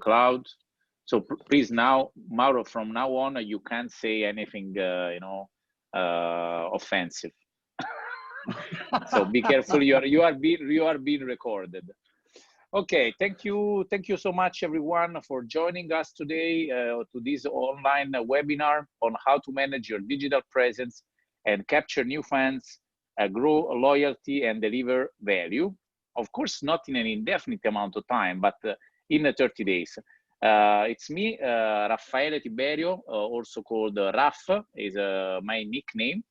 cloud. So please now, Mauro, from now on, you can't say anything, offensive. So be careful. You are being recorded. Okay, thank you so much, everyone, for joining us today to this online webinar on how to manage your digital presence and capture new fans, grow loyalty, and deliver value. Of course, not in an indefinite amount of time, but in 30 days. It's me, Raffaele Tiberio, also called Raff, is my nickname.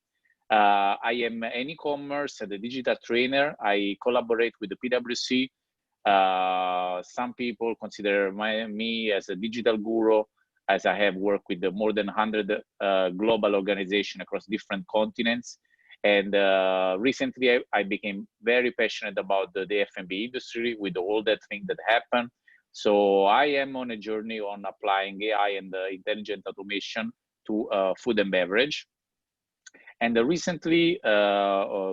I am an e-commerce and a digital trainer. I collaborate with the PwC. Some people consider me as a digital guru, as I have worked with more than 100 global organizations across different continents. And recently, I became very passionate about the F&B industry with all that thing that happened. So I am on a journey on applying AI and intelligent automation to food and beverage. And recently,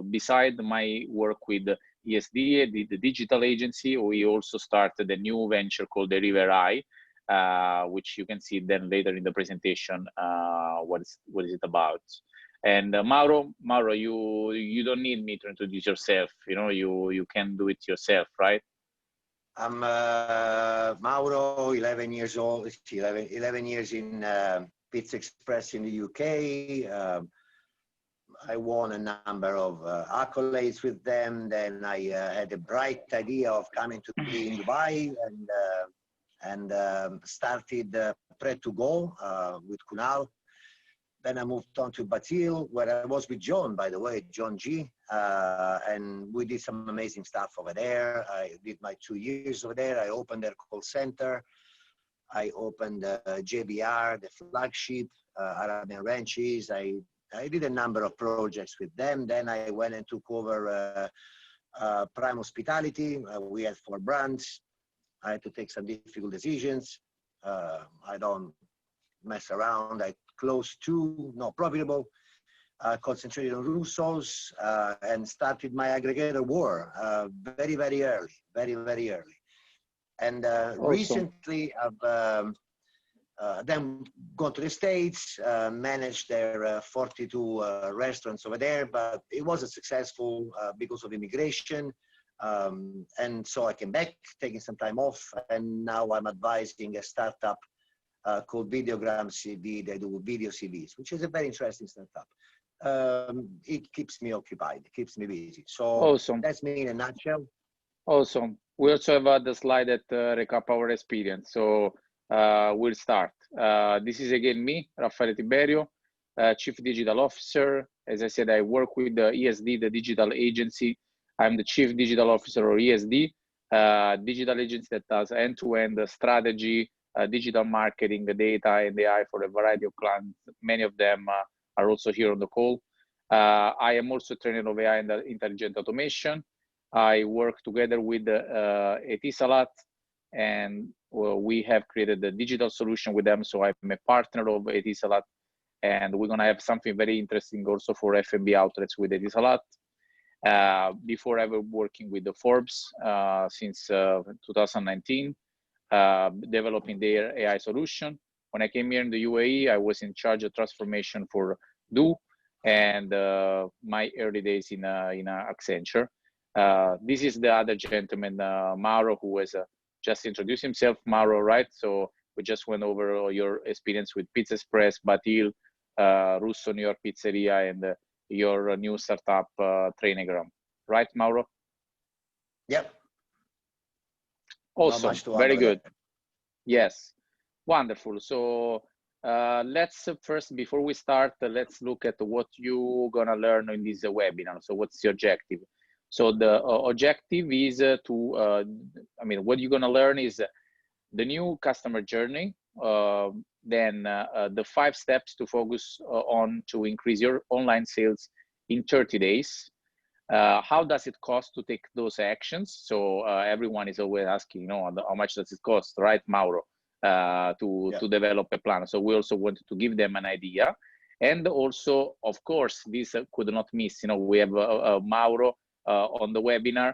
beside my work with ESD, the digital agency, we also started a new venture called Deliver AI, which you can see then later in the presentation. What is it about? And Mauro, you don't need me to introduce yourself. You can do it yourself, right? I'm Mauro, 11 years old. 11 years in Pizza Express in the UK. I won a number of accolades with them. Then I had a bright idea of coming to be in Dubai and started Pret2Go with Kunal. Then I moved on to Batil, where I was with John, by the way, John G. And we did some amazing stuff over there. I did my 2 years over there. I opened their call center. I opened JBR, the flagship, Arabian Ranches. I did a number of projects with them. Then I went and took over Prime Hospitality. We had 4 brands. I had to take some difficult decisions. I don't mess around. I closed 2, not profitable, concentrated on Russo's, and started my aggregator war very, very early, very, very early. And awesome. Recently, I've then gone to the States, managed their 42 restaurants over there, but it wasn't successful because of immigration. And so I came back, taking some time off, and now I'm advising a startup called Videogram CV. They do video CVs, which is a very interesting startup. It keeps me occupied, it keeps me busy. So awesome. That's me in a nutshell. Awesome. We also have the slide that recap our experience. So we'll start. This is again me, Raffaele Tiberio, Chief Digital Officer. As I said, I work with the ESD, the digital agency. I'm the Chief Digital Officer or ESD, digital agency that does end-to-end strategy, digital marketing, data, and AI for a variety of clients. Many of them are also here on the call. I am also a trainer of AI and intelligent automation. I work together with Etisalat, and we have created a digital solution with them. So I'm a partner of Etisalat, and we're gonna have something very interesting also for F&B outlets with Etisalat. Before I was working with the Forbes since 2019, developing their AI solution. When I came here in the UAE, I was in charge of transformation for Do and my early days in Accenture. This is the other gentleman, Mauro, who has just introduced himself. Mauro, right? So we just went over your experience with Pizza Express, Batil, Russo, New York Pizzeria, and your new startup, Trainagram. Right, Mauro? Yep. Awesome. Very good. Yes. Wonderful. So let's first, before we start, let's look at what you're gonna learn in this webinar. So what's the objective? So the objective is what you're gonna learn is the new customer journey, then the 5 steps to focus on to increase your online sales in 30 days. How does it cost to take those actions? So everyone is always asking, how much does it cost, right, Mauro, to develop a plan? So we also wanted to give them an idea. And also, of course, this could not miss, we have Mauro on the webinar,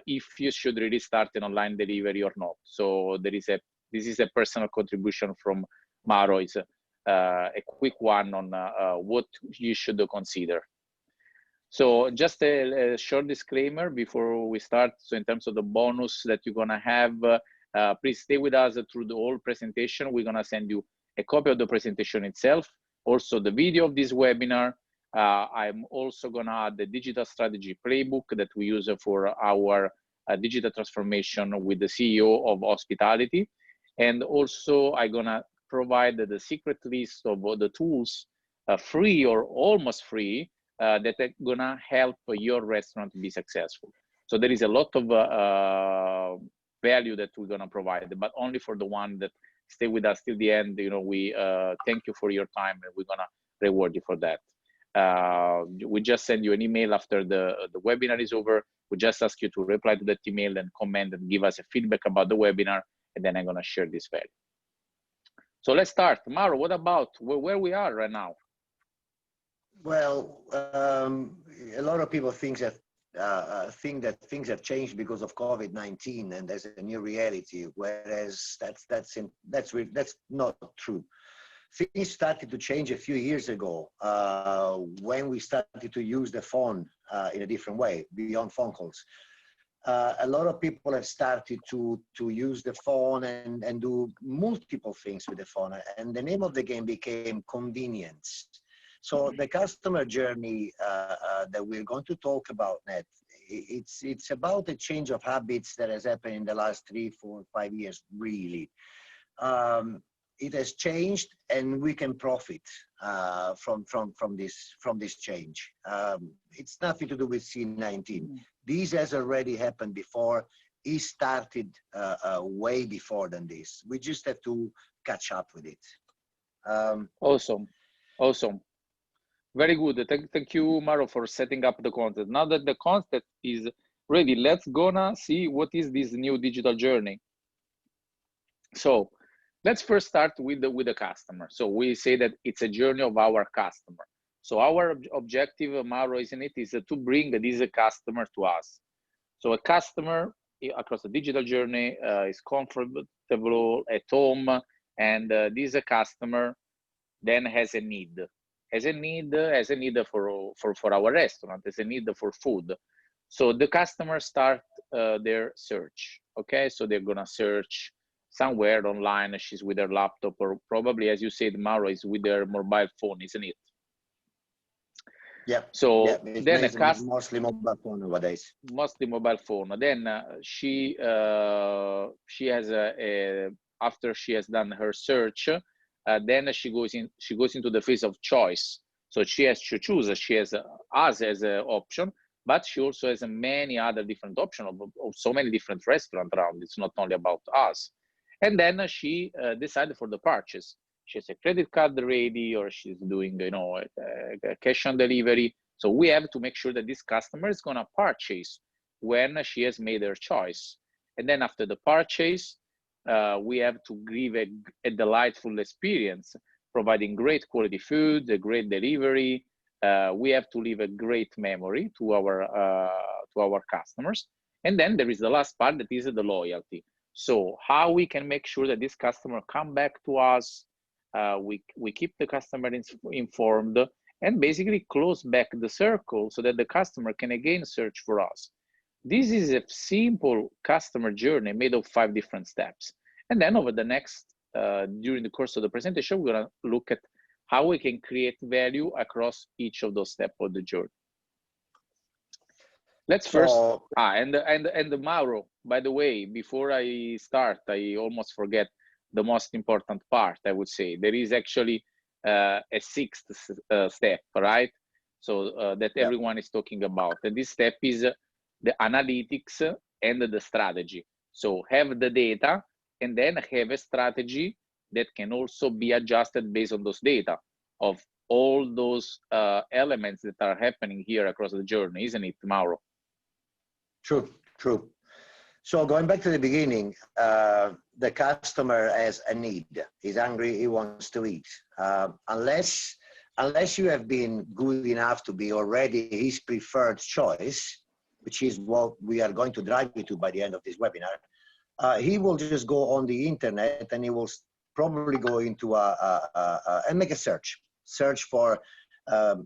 if you should really start an online delivery or not. So there is a This is a personal contribution from Mauro. It's a quick one on what you should consider. So just a short disclaimer before we start. So in terms of the bonus that you're gonna have, please stay with us through the whole presentation. We're gonna send you a copy of the presentation itself, also the video of this webinar. I'm also gonna add the digital strategy playbook that we use for our digital transformation with the CEO of hospitality. And also I'm gonna provide the secret list of all the tools, free or almost free, that are gonna help your restaurant be successful. So there is a lot of value that we're gonna provide, but only for the one that stay with us till the end. You know, we thank you for your time, and we're gonna reward you for that. We just send you an email after the webinar is over. We just ask you to reply to that email and comment and give us a feedback about the webinar, and then I'm gonna share this value. So let's start. Mauro, what about where we are right now? Well, a lot of people think that things have changed because of COVID-19 and there's a new reality, whereas that's not true. Things started to change a few years ago when we started to use the phone in a different way, beyond phone calls. A lot of people have started to use the phone and do multiple things with the phone, and the name of the game became convenience. So the customer journey that we're going to talk about next, it's about a change of habits that has happened in the last 3, 4, 5 years, really. It has changed, and we can profit from this change. It's nothing to do with C19. This has already happened before. It started way before than this. We just have to catch up with it. Awesome. Very good. Thank you, Mauro, for setting up the content. Now that the content is ready, let's gonna see what is this new digital journey. So let's first start with the customer. So we say that it's a journey of our customer. So our objective, Mauro, isn't it, is to bring this customer to us. So a customer across the digital journey is comfortable at home, and this customer then has a need. Has a need for our restaurant, has a need for food. So the customers start their search. Okay, so they're gonna search somewhere online. She's with her laptop, or probably, as you said, Mauro, is with their mobile phone, isn't it? Yeah. So yeah, then mostly mobile phone nowadays. Mostly mobile phone. Then she has after she has done her search, then she goes into the phase of choice. So she has to choose. She has us as an option, but she also has many other different options of so many different restaurants around. It's not only about us. And then she decided for the purchase. She has a credit card ready, or she's doing, you know, a cash on delivery. So we have to make sure that this customer is gonna purchase when she has made her choice. And then after the purchase, we have to give a delightful experience, providing great quality food, a great delivery. We have to leave a great memory to our customers. And then there is the last part, that is the loyalty. So how we can make sure that this customer come back to us, we keep the customer informed, and basically close back the circle so that the customer can again search for us. This is a simple customer journey made of 5 different steps. And then over the next, during the course of the presentation, we're gonna look at how we can create value across each of those steps of the journey. Let's first, and Mauro, by the way, before I start, I almost forget the most important part, I would say. There is actually a 6th step, right? So that everyone is talking about. And this step is the analytics and the strategy. So have the data, and then have a strategy that can also be adjusted based on those data of all those elements that are happening here across the journey, isn't it, Mauro? True. So going back to the beginning, the customer has a need. He's hungry, he wants to eat. Unless you have been good enough to be already his preferred choice, which is what we are going to drive you to by the end of this webinar, he will just go on the internet and he will probably go into and make a search for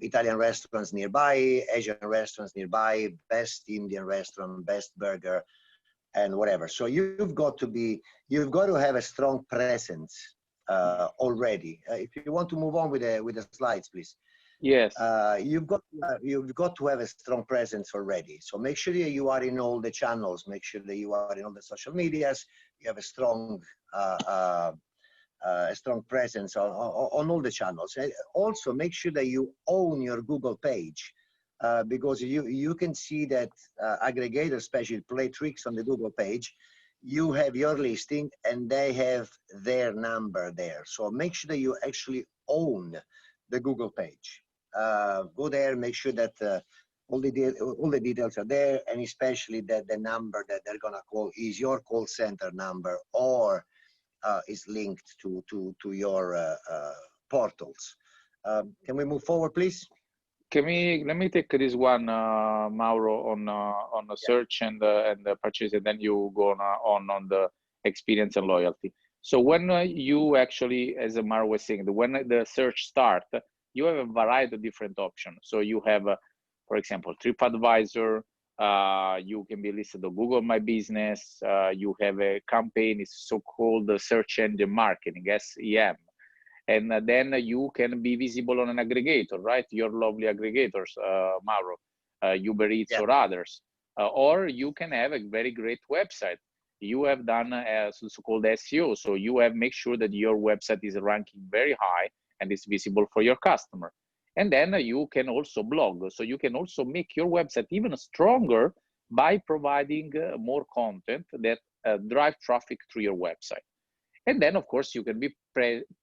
Italian restaurants nearby, Asian restaurants nearby, best Indian restaurant, best burger, and whatever. So you've got to have a strong presence already. If you want to move on with the slides, please. Yes. You've got to have a strong presence already. So make sure that you are in all the channels. Make sure that you are in all the social medias. You have a strong presence on all the channels. Also, make sure that you own your Google page, because you can see that aggregators, especially play tricks on the Google page. You have your listing and they have their number there. So make sure that you actually own the Google page. Go there, make sure that all the details are there, and especially that the number that they're gonna call is your call center number or is linked to your portals. Can we move forward, please? Let me take this one, Mauro, on the search and the purchase, and then you go on the experience and loyalty. So when you actually, as Mauro was saying, when the search start, you have a variety of different options. So you have, for example, TripAdvisor. You can be listed on Google My Business. You have a campaign, it's so-called search engine marketing, SEM. And then you can be visible on an aggregator, right? Your lovely aggregators, Mauro, Uber Eats or others. Or you can have a very great website. You have done so-called SEO. So you have make sure that your website is ranking very high and is visible for your customer. And then you can also blog. So you can also make your website even stronger by providing more content that drive traffic through your website. And then, of course, you can be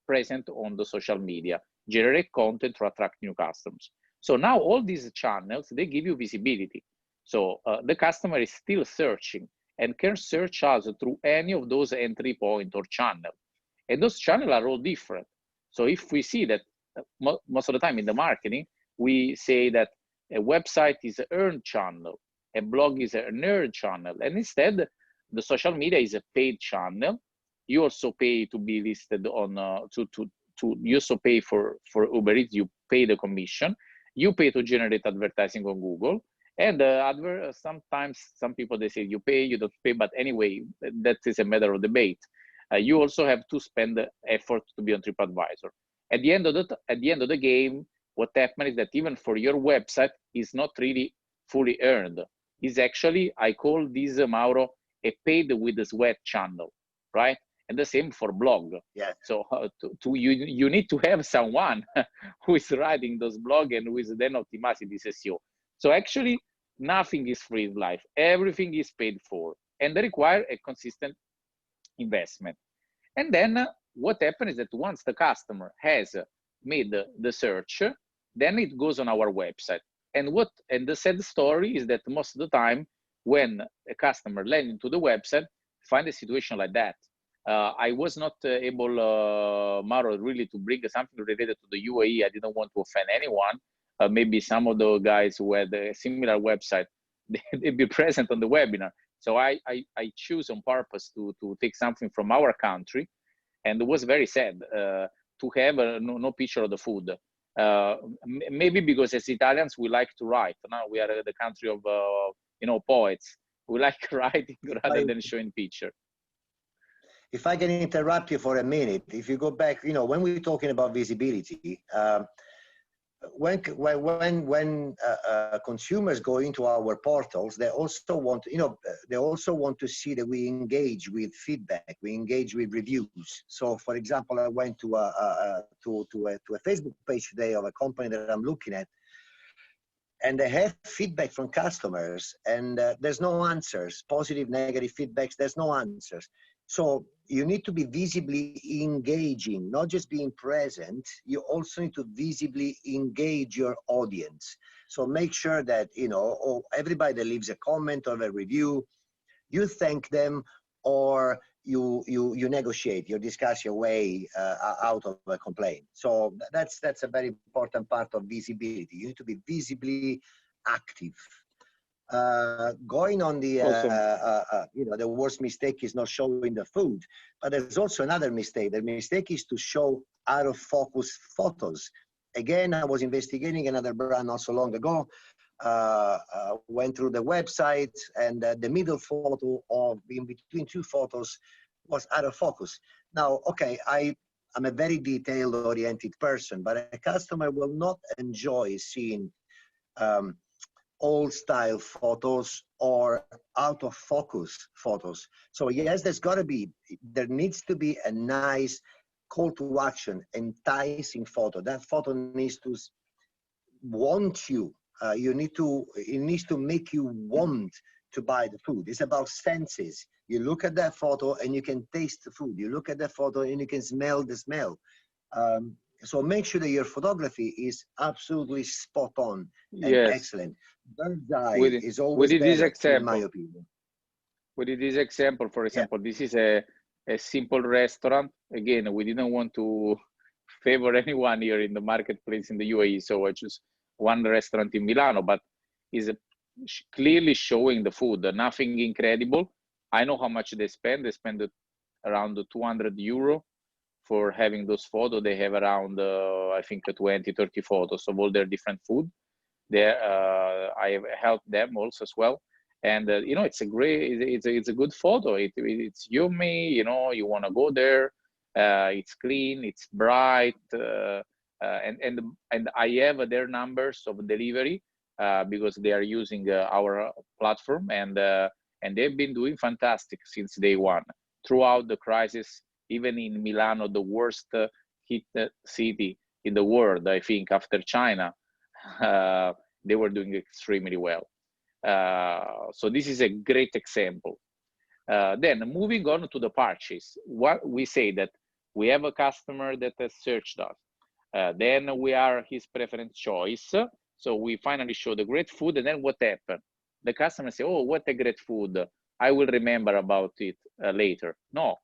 present on the social media, generate content to attract new customers. So now all these channels, they give you visibility. So the customer is still searching and can search us through any of those entry point or channel. And those channels are all different. So if we see that most of the time in the marketing, we say that a website is an earned channel, a blog is an earned channel, and instead the social media is a paid channel. You also pay to be listed on you also pay for Uber Eats. You pay the commission. You pay to generate advertising on Google. And sometimes some people they say you pay, you don't pay, but anyway, that is a matter of debate. You also have to spend the effort to be on TripAdvisor. At the end of the game, what happens is that even for your website is not really fully earned. It's actually, I call this, Mauro, a paid with a sweat channel, right? And the same for blog. Yeah. So you need to have someone who is writing those blogs and who is then optimizing this SEO. So actually, nothing is free in life. Everything is paid for, and they require a consistent investment. And then what happens is that once the customer has made the search, then it goes on our website. And the sad story is that most of the time, when a customer lands into the website, find a situation like that. I was not able, Mauro, really to bring something related to the UAE. I didn't want to offend anyone. Maybe some of the guys who had a similar website, they'd be present on the webinar. So I choose on purpose to take something from our country. And it was very sad to have no picture of the food. Maybe because as Italians, we like to write. Now we are the country of, poets. We like writing rather than showing picture. If I can interrupt you for a minute, if you go back, when we're talking about visibility, when consumers go into our portals, they also want, to see that we engage with feedback, we engage with reviews. So, for example, I went to a Facebook page today of a company that I'm looking at, and they have feedback from customers, and there's no answers, positive, negative feedbacks. There's no answers. So you need to be visibly engaging, not just being present. You also need to visibly engage your audience. So make sure that, everybody that leaves a comment or a review, you thank them, or you negotiate, you discuss your way out of a complaint. So that's a very important part of visibility. You need to be visibly active. Going on the, Awesome. the worst mistake is not showing the food, but there's also another mistake. The mistake is to show out of focus photos. Again, I was investigating another brand not so long ago, went through the website, and the middle photo of in between two photos was out of focus. Now, okay, I'm a very detailed oriented person, but a customer will not enjoy seeing um, old style photos or out of focus photos. So yes, there needs to be a nice call to action, enticing photo. That photo needs to want you. It needs to make you want to buy the food. It's about senses. You look at that photo and you can taste the food. You look at that photo and you can smell the smell. So make sure that your photography is absolutely spot on and Yes. excellent. Bird's eye With is with always this better, in my example, opinion. with this example, for Yeah, example, this is a simple restaurant. Again, we didn't want to favor anyone here in the marketplace in the UAE, so I choose one restaurant in Milano, but is clearly showing the food. Nothing incredible. I know how much they spend. They spend around €200 for having those photos. They have around, I think, 20, 30 photos of all their different food. There, I have helped them also as well. And it's a great, it's a good photo. It's yummy. You want to go there. It's clean. It's bright. And I have their numbers of delivery because they are using our platform, and they've been doing fantastic since day one throughout the crisis. Even in Milano, the worst hit city in the world, I think, after China, they were doing extremely well. So this is a great example. Then moving on to the purchase, what we say that we have a customer that has searched us. Then we are his preference choice. So we finally show the great food, and then what happened? The customer say, "Oh, what a great food! I will remember about it later." No,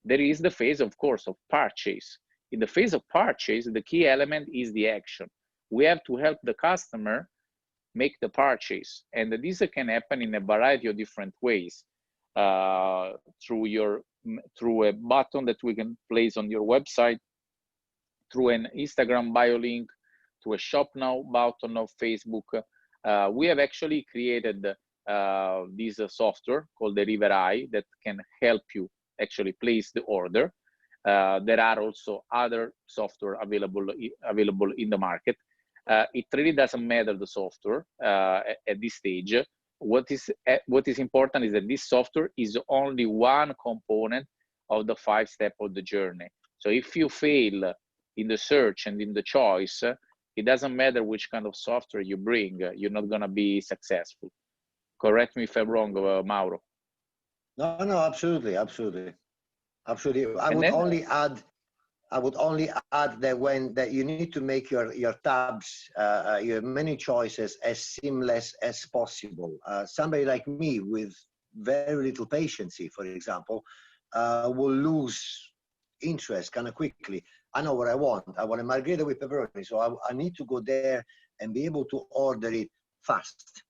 there is the phase, of course, of purchase. In the phase of purchase, the key element is the action. We have to help the customer make the purchase, and this can happen in a variety of different ways. Through a button that we can place on your website, through an Instagram bio link, through a shop now button of Facebook. We have actually created this software called Deliver Eye that can help you actually place the order. There are also other software available in the market. It really doesn't matter the software at this stage. What is important is that this software is only one component of the 5 steps of the journey. So if you fail in the search and in the choice, it doesn't matter which kind of software you bring, you're not going to be successful. Correct me if I'm wrong, Mauro. no, absolutely. I And would then, only add that you need to make your tabs, your menu choices as seamless as possible. Somebody like me with very little patience, for example, will lose interest kind of quickly. I know what I want. I want a margherita with pepperoni, so I need to go there and be able to order it fast.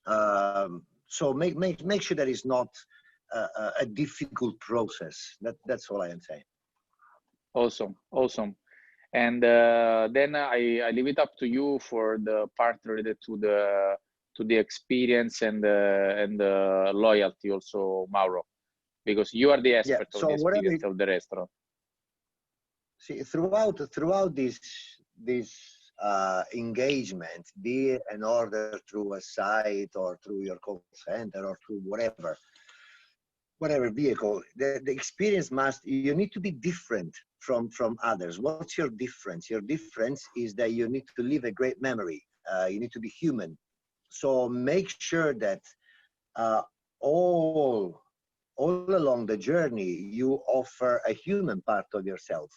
So make sure that it's not a difficult process. That's all I am saying. awesome. And then I leave it up to you for the part related to the experience and the loyalty also, Mauro, because you are the Yeah. expert of So the whatever. experience of the restaurant. See, throughout this engagement, be it an order through a site or through your call center or through whatever vehicle, the experience you need to be different from others. What's your difference? Your difference is that you need to leave a great memory. You need to be human. So make sure that all along the journey you offer a human part of yourself,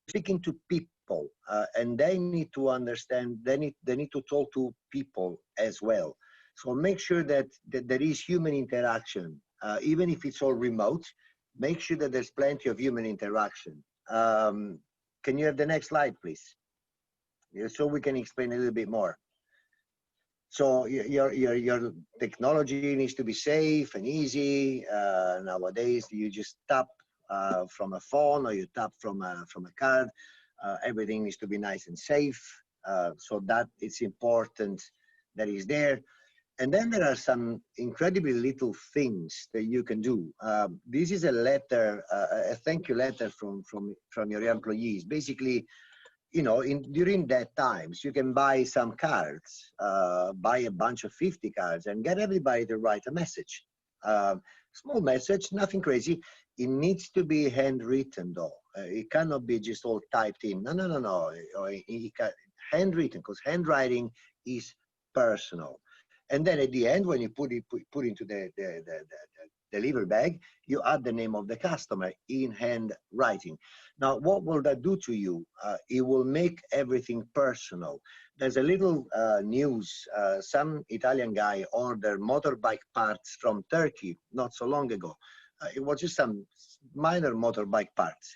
speaking to people, and they need to understand, they need to talk to people as well. So make sure that there is human interaction, even if it's all remote. Make sure that there's plenty of human interaction. Can you have the next slide, please? Yeah, so we can explain a little bit more. So your technology needs to be safe and easy. Nowadays, you just tap from a phone or you tap from a card. Everything needs to be nice and safe. So that it's important that is there. And then there are some incredibly little things that you can do. This is a letter, a thank you letter from your employees. Basically, you know, during that times, you can buy some cards, buy a bunch of 50 cards and get everybody to write a message. Small message, nothing crazy. It needs to be handwritten though. It cannot be just all typed in. No. Handwritten, because handwriting is personal. And then at the end, when you put into the delivery bag, you add the name of the customer in handwriting. Now, what will that do to you? It will make everything personal. There's a little news. Some Italian guy ordered motorbike parts from Turkey not so long ago. It was just some minor motorbike parts.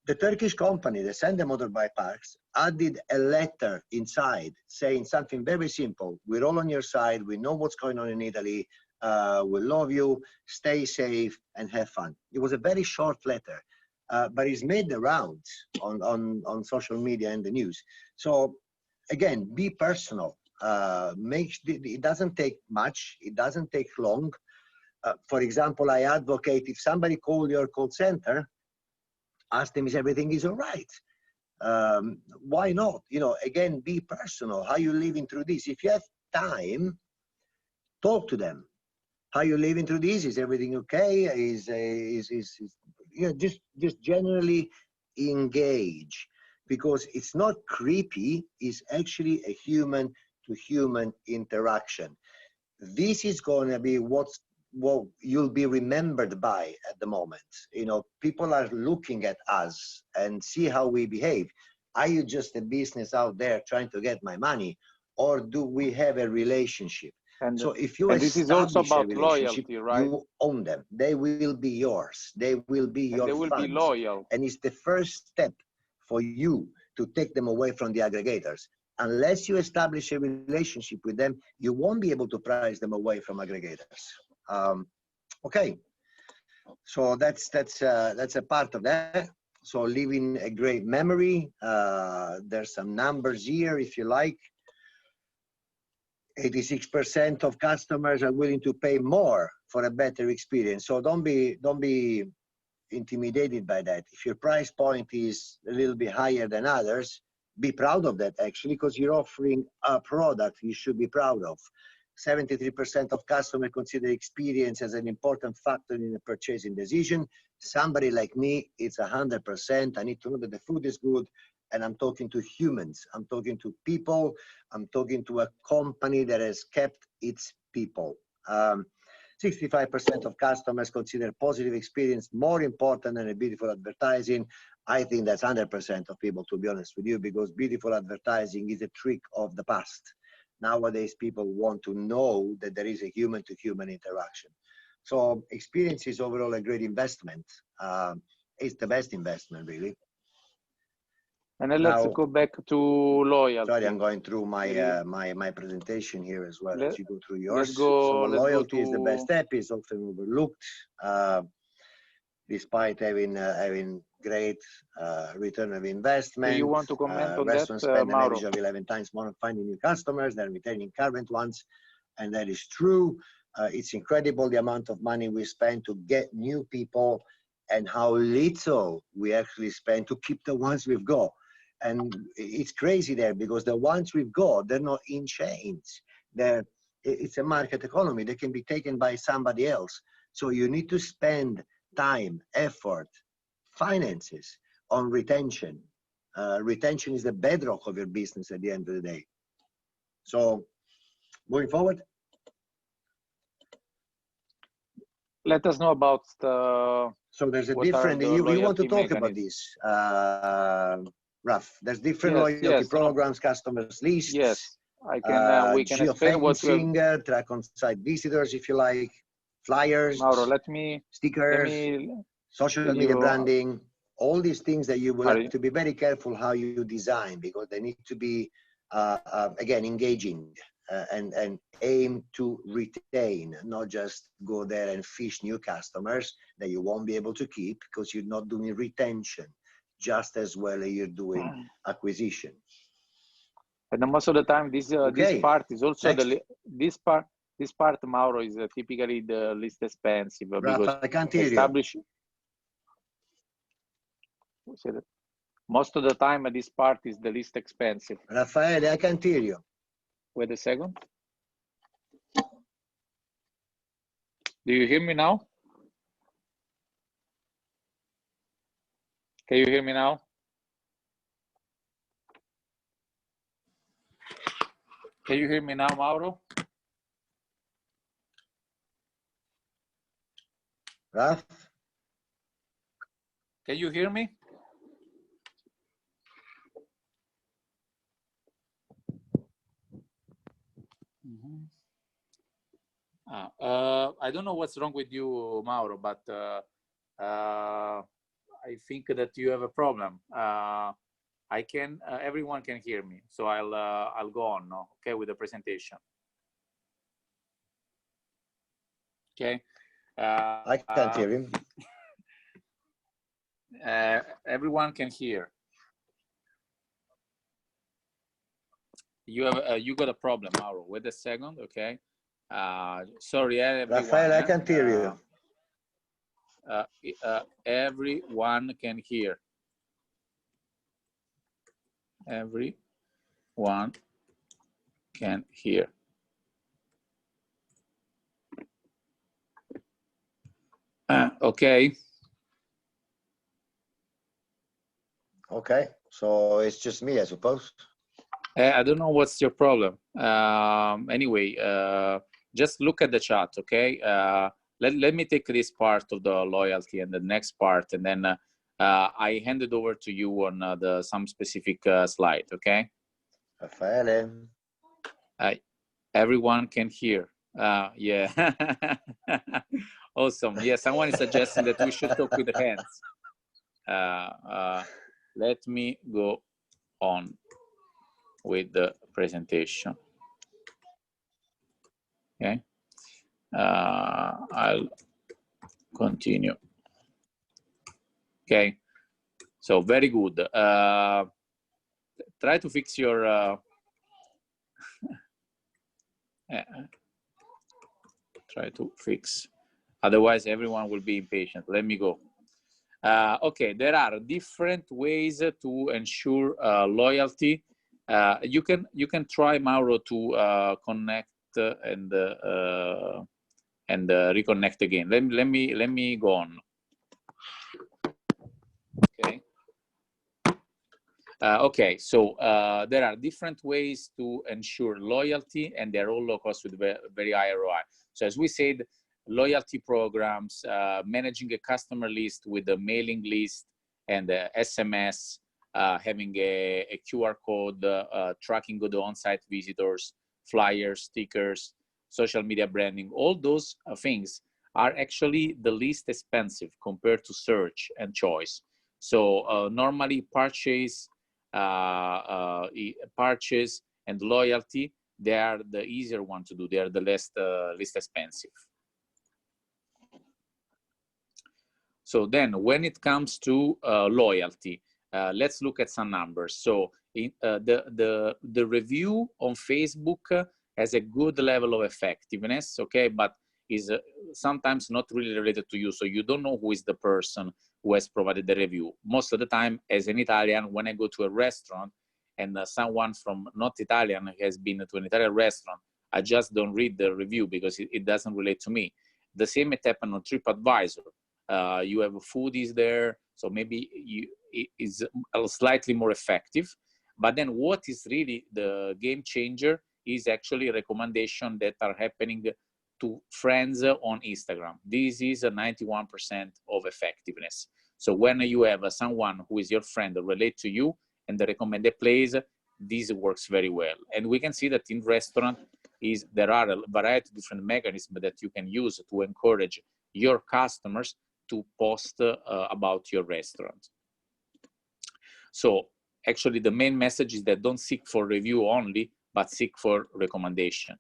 The Turkish company that sent the motorbike parts added a letter inside saying something very simple. We're all on your side. We know what's going on in Italy. We love you. Stay safe and have fun. It was a very short letter, but it's made the rounds on social media and the news. So again, be personal. It doesn't take much. It doesn't take long. For example, I advocate if somebody calls your call center, ask them if everything is all right. Why not? You know, again, be personal. How you living through this? If you have time, talk to them. How you living through this? Is everything okay? You know, just generally engage, because it's not creepy. It's actually a human to human interaction. This is going to be what you'll be remembered by at the moment. You know, people are looking at us and see how we behave. Are you just a business out there trying to get my money, or do we have a relationship? And so if you this is also about loyalty, right? You own them. They will be yours. They will be your they will funds. be loyal. And it's the first step for you to take them away from the aggregators. Unless you establish a relationship with them, you won't be able to price them away from aggregators. Okay, so that's a part of that. So leaving a great memory. There's some numbers here if you like. 86% of customers are willing to pay more for a better experience. So don't be intimidated by that. If your price point is a little bit higher than others, be proud of that actually, because you're offering a product you should be proud of. 73% of customers consider experience as an important factor in a purchasing decision. Somebody like me, it's 100%. I need to know that the food is good, and I'm talking to humans. I'm talking to people. I'm talking to a company that has kept its people. 65% of customers consider positive experience more important than a beautiful advertising. I think that's 100% of people, to be honest with you, because beautiful advertising is a trick of the past. Nowadays, people want to know that there is a human-to-human interaction. So experience is overall a great investment. It's the best investment, really. And then let's go back to loyalty. Sorry, I'm going through my my presentation here as well as you go through yours. So loyalty is the best step. It's often overlooked, despite having great return of investment. Do you want to comment on restaurants that, spend an Mauro? average of 11 times more on finding new customers than retaining current ones, and that is true. It's incredible the amount of money we spend to get new people, and how little we actually spend to keep the ones we've got. And it's crazy there, because the ones we've got, they're not in chains. It's a market economy. They can be taken by somebody else. So you need to spend time, effort, finances on retention. Retention is the bedrock of your business at the end of the day. So going forward. Let us know about the... So there's a different, you want to talk about this, Raf. There's different loyalty programs, customers lists. Yes, I can. We can explain what we have. Track on-site visitors, if you like, flyers, Mauro, stickers, social media branding, all these things that you will have to be very careful how you design, because they need to be, again, engaging. and aim to retain, not just go there and fish new customers that you won't be able to keep because you're not doing retention just as well as you're doing acquisition. And most of the time, this Okay. this part is also Next. this part, Mauro, is typically the least expensive because Rafa, I can't hear you. Most of the time, this part is the least expensive. Raffaele, I can't hear you. Wait a second. Do you hear me now? Can you hear me now? Can you hear me now, Mauro? Raf? Can you hear me? I don't know what's wrong with you, Mauro, but I think that you have a problem. I can. Everyone can hear me, so I'll go on now. Okay, with the presentation. Okay. I can't hear him. Everyone can hear. You have you got a problem, Mauro. Wait a second, okay. Sorry, everyone. Raphael, I can't hear you. Everyone can hear. Everyone can hear. Okay. Okay, so it's just me, I suppose. I don't know what's your problem. Anyway, just look at the chat, okay? Let me take this part of the loyalty and the next part, and then I hand it over to you on some specific slide, okay? Raffaele. Everyone can hear. Yeah. Awesome. Yeah, someone is suggesting that we should talk with the hands. Let me go on with the presentation. Okay. I'll continue. Okay. So very good. Try to fix your try to fix. Otherwise, everyone will be impatient. Let me go. Okay, there are different ways to ensure loyalty. You can try, Mauro, to connect and reconnect again. Let me go on. Okay. Okay, so there are different ways to ensure loyalty, and they're all low cost with very high ROI. So as we said, loyalty programs, managing a customer list with a mailing list and SMS, having a QR code, tracking the on-site visitors, flyers, stickers, social media branding, all those things are actually the least expensive compared to search and choice. So normally purchase and loyalty, they are the easier one to do. They are the least expensive. So then when it comes to loyalty, let's look at some numbers. So the review on Facebook has a good level of effectiveness, okay, but is sometimes not really related to you. So you don't know who is the person who has provided the review. Most of the time, as an Italian, when I go to a restaurant and someone from not Italian has been to an Italian restaurant, I just don't read the review because it doesn't relate to me. The same may happen on TripAdvisor. You have foodies there, so maybe it is slightly more effective. But then what is really the game changer is actually a recommendation that are happening to friends on Instagram. This is a 91% of effectiveness. So when you have someone who is your friend relate to you and the recommended place, this works very well. And we can see that in restaurant there are a variety of different mechanisms that you can use to encourage your customers to post about your restaurant. So actually the main message is that don't seek for review only, but seek for recommendation.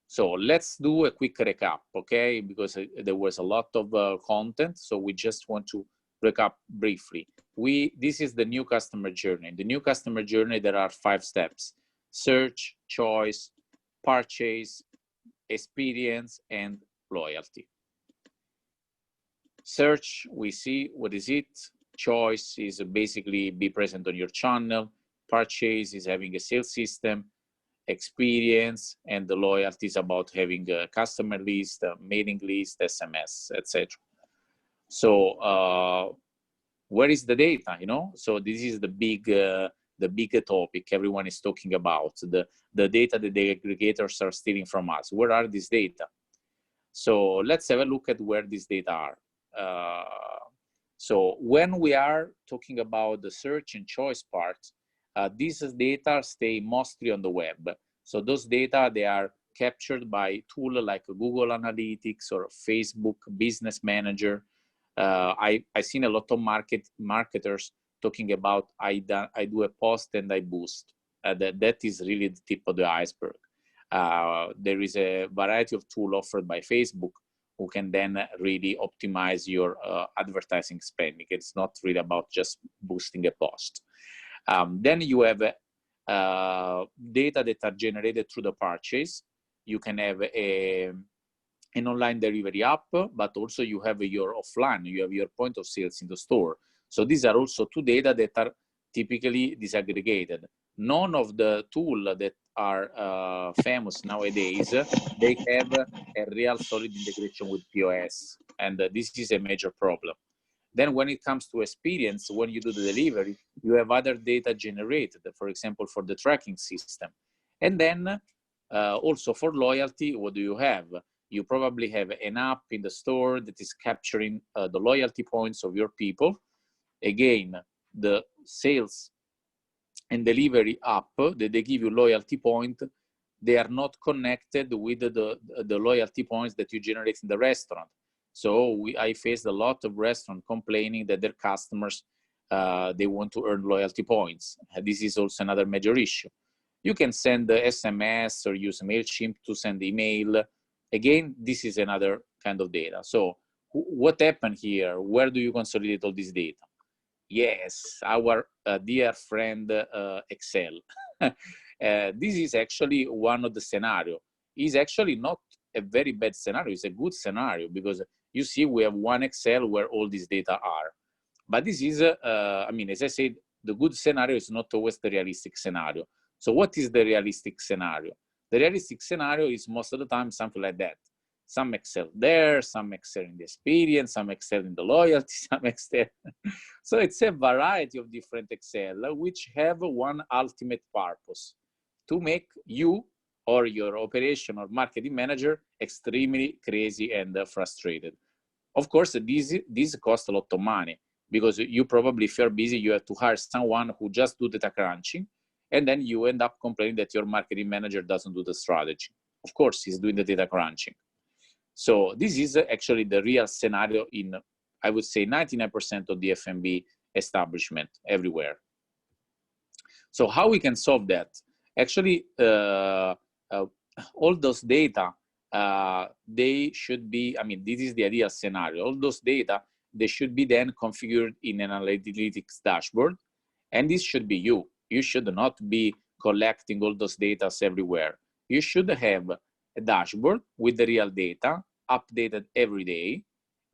So let's do a quick recap, okay? Because there was a lot of content, so we just want to recap briefly. This is the new customer journey. The new customer journey, there are 5 steps: search, choice, purchase, experience, and loyalty. Search, we see what is it. Choice is basically be present on your channel. Purchase is having a sales system. Experience and the loyalty is about having a customer list, a mailing list, SMS, etc. So where is the data? You know, so this is the big topic everyone is talking about. The data that the aggregators are stealing from us. Where are these data? So let's have a look at where these data are. So when we are talking about the search and choice part, these data stay mostly on the web. So those data, they are captured by tools like Google Analytics or Facebook Business Manager. I've seen a lot of marketers talking about I do a post and I boost. That is really the tip of the iceberg. There is a variety of tools offered by Facebook who can then really optimize your advertising spending. It's not really about just boosting a post. Then you have data that are generated through the purchase. You can have an online delivery app, but also you have your offline, you have your point of sales in the store. So these are also 2 data that are typically disaggregated. None of the tools that are famous nowadays, they have a real solid integration with POS, and this is a major problem. Then when it comes to experience, when you do the delivery, you have other data generated, for example, for the tracking system. And then also for loyalty, what do you have? You probably have an app in the store that is capturing the loyalty points of your people. Again, the sales and delivery app that they give you loyalty point, they are not connected with the loyalty points that you generate in the restaurant. So I faced a lot of restaurants complaining that their customers, they want to earn loyalty points. This is also another major issue. You can send the SMS or use MailChimp to send email. Again, this is another kind of data. So what happened here? Where do you consolidate all this data? Yes, our dear friend Excel. This is actually one of the scenarios. It's actually not a very bad scenario. It's a good scenario because you see we have one Excel where all these data are. But this is, I mean, as I said, the good scenario is not always the realistic scenario. So what is the realistic scenario? The realistic scenario is most of the time something like that. Some Excel there, some Excel in the experience, some Excel in the loyalty, some Excel. So it's a variety of different Excel which have one ultimate purpose: to make you or your operation or marketing manager extremely crazy and frustrated. Of course, these cost a lot of money because you probably, if you're busy, you have to hire someone who just do data crunching, and then you end up complaining that your marketing manager doesn't do the strategy. Of course, he's doing the data crunching. So this is actually the real scenario in, I would say, 99% of the F&B establishment everywhere. So how we can solve that? Actually, all those data, they should be, I mean, this is the ideal scenario. All those data, they should be then configured in an analytics dashboard. And this should be you. You should not be collecting all those data everywhere. You should have a dashboard with the real data updated every day.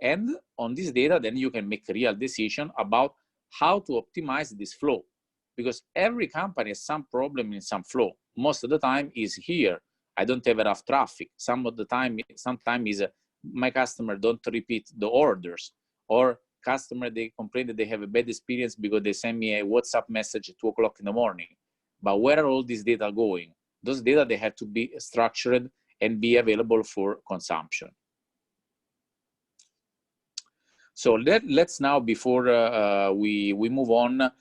And on this data, then you can make a real decision about how to optimize this flow. Because every company has some problem in some flow. Most of the time is here, I don't have enough traffic. Some of the time, sometimes is my customer don't repeat the orders, or customer, they complain that they have a bad experience because they send me a WhatsApp message at 2 o'clock in the morning. But where are all these data going? Those data, they have to be structured and be available for consumption. So let's now, before we move on,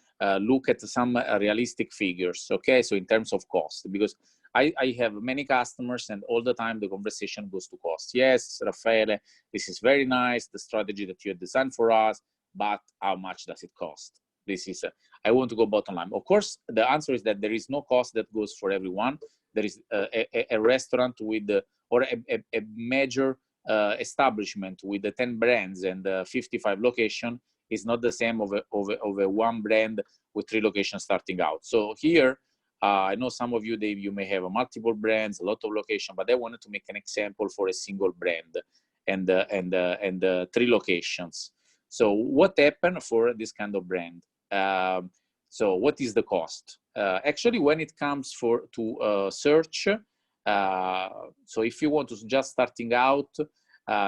look at some realistic figures, okay? So in terms of cost, because I have many customers and all the time the conversation goes to cost. Yes, Raffaele, this is very nice, the strategy that you have designed for us, but how much does it cost? This is, I want to go bottom line. Of course, the answer is that there is no cost that goes for everyone. There is a restaurant with, or a major establishment with the 10 brands and 55 locations is not the same of a one brand with 3 locations starting out. So here, I know some of you, you may have multiple brands, a lot of locations, but I wanted to make an example for a single brand and 3 locations. So what happened for this kind of brand? So what is the cost? Actually, when it comes to search, so if you want to just starting out,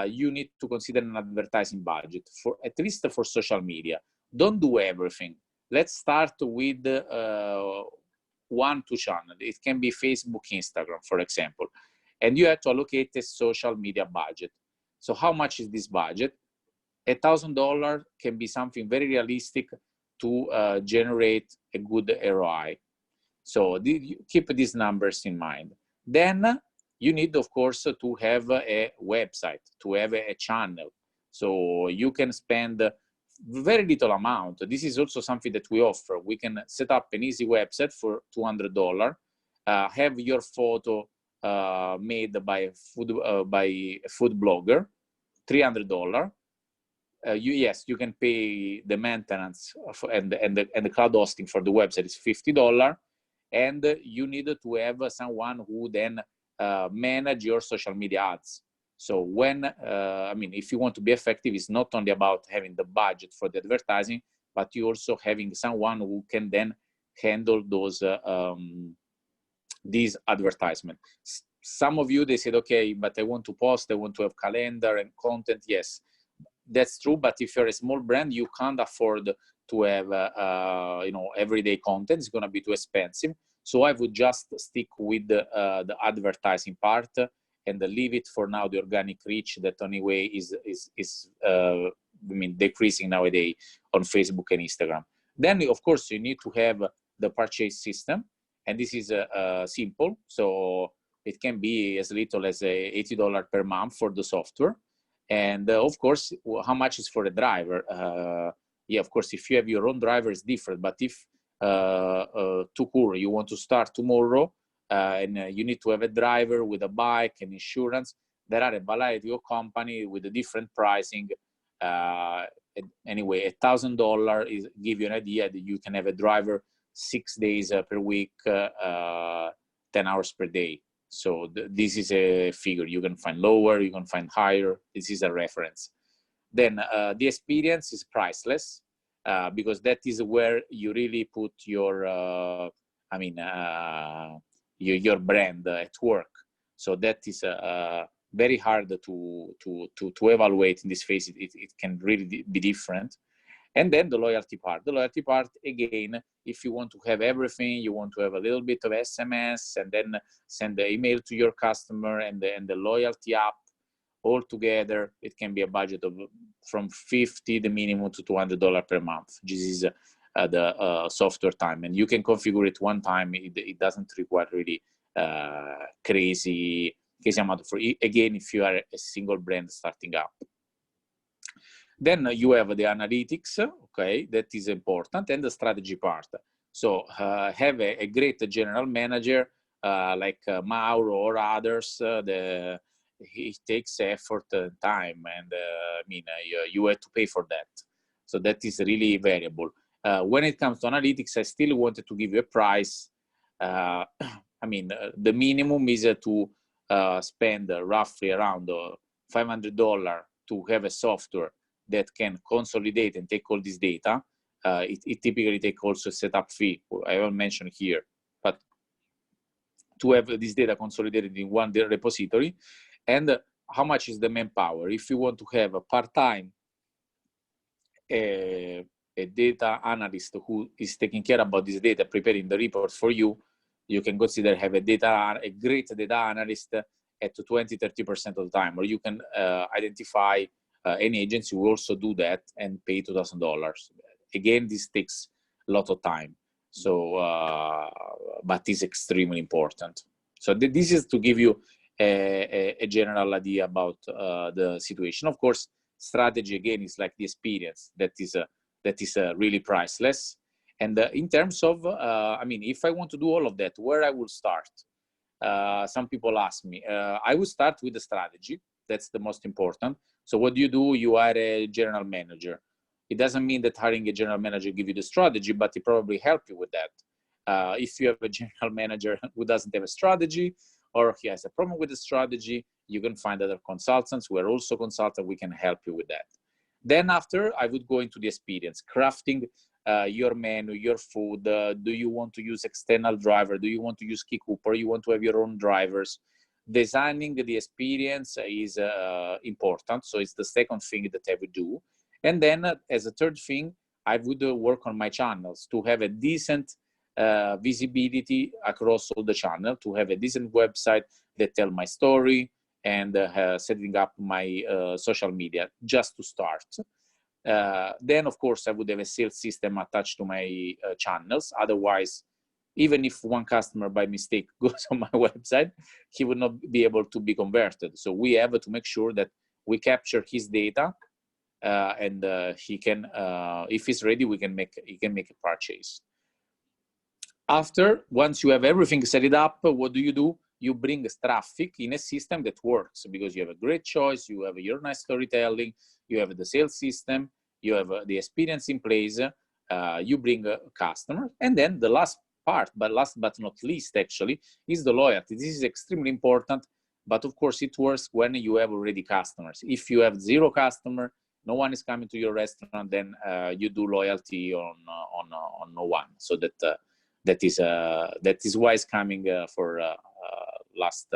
you need to consider an advertising budget for at least for social media. Don't do everything. Let's start with 1-2 channels. It can be Facebook, Instagram, for example, and you have to allocate a social media budget. So how much is this budget? $1,000 can be something very realistic to generate a good ROI. So keep these numbers in mind. Then you need, of course, to have a website, to have a channel. So you can spend very little amount. This is also something that we offer. We can set up an easy website for $200, have your photo made by a food blogger, $300. Yes, you can pay the maintenance and the cloud hosting for the website is $50, and you need to have someone who then manage your social media ads. So when, I mean, if you want to be effective, it's not only about having the budget for the advertising, but you also having someone who can then handle those these advertisements. Some of you, they said, okay, but I want to post, I want to have calendar and content. Yes, that's true. But if you're a small brand, you can't afford to have, you know, everyday content. It's going to be too expensive. So I would just stick with the advertising part and leave it for now, the organic reach that anyway is I mean, decreasing nowadays on Facebook and Instagram. Then, of course, you need to have the purchase system, and this is simple. So it can be as little as $80 per month for the software. And of course, how much is for a driver? Yeah, of course, if you have your own driver, it's different. But if you want to start tomorrow, and you need to have a driver with a bike and insurance, there are a variety of companies with a different pricing. Anyway, $1,000 is give you an idea that you can have a driver 6 days per week, 10 hours per day. So this is a figure. You can find lower, you can find higher. This is a reference. Then the experience is priceless, because that is where you really put your, I mean, your brand at work. So that is very hard to evaluate in this phase. It can really be different. And then the loyalty part. The loyalty part, again, if you want to have everything, you want to have a little bit of SMS and then send the email to your customer and the loyalty app all together, it can be a budget of from $50, the minimum, to $200 per month. This is the software time. And you can configure it one time. It doesn't require really crazy amount for, again, if you are a single brand starting up. Then you have the analytics, okay, that is important, and the strategy part. So have a great general manager like Mauro or others. He takes effort and time, and I mean, you have to pay for that. So that is really variable. When it comes to analytics, I still wanted to give you a price. I mean, the minimum is to spend roughly around $500 to have a software that can consolidate and take all this data. It typically takes also a setup fee. I won't mention here, but to have this data consolidated in one repository. And how much is the manpower? If you want to have a part-time a data analyst who is taking care about this data, preparing the report for you, you can consider have a great data analyst at 20-30% of the time, or you can identify any agency will also do that and pay $2,000. Again, this takes a lot of time. So, but it's extremely important. So this is to give you a general idea about the situation. Of course, strategy again is like the experience. That is that is really priceless. And in terms of, I mean, if I want to do all of that, where I will start? Some people ask me. I will start with the strategy. That's the most important. So what do? You are a general manager. It doesn't mean that hiring a general manager give you the strategy, but it probably help you with that. If you have a general manager who doesn't have a strategy, or he has a problem with the strategy, you can find other consultants who are also consultants. We can help you with that. Then after, I would go into the experience, crafting your menu, your food. Do you want to use external driver? Do you want to use Key Cooper? You want to have your own drivers? Designing the experience is important. So it's the second thing that I would do. And then as a third thing, I would work on my channels to have a decent visibility across all the channel, to have a decent website that tell my story, and setting up my social media just to start. Then, of course, I would have a sales system attached to my channels. Otherwise, even if one customer by mistake goes on my website, he would not be able to be converted. So we have to make sure that we capture his data, and he can, if he's ready, he can make a purchase. After, once you have everything set it up, what do? You bring traffic in a system that works, because you have a great choice, you have your nice storytelling, you have the sales system, you have the experience in place, you bring a customer. And then the last part, but last but not least, actually, is the loyalty. This is extremely important, but of course it works when you have already customers. If you have 0 customer, no one is coming to your restaurant, then you do loyalty on no one. So that is why it's coming for last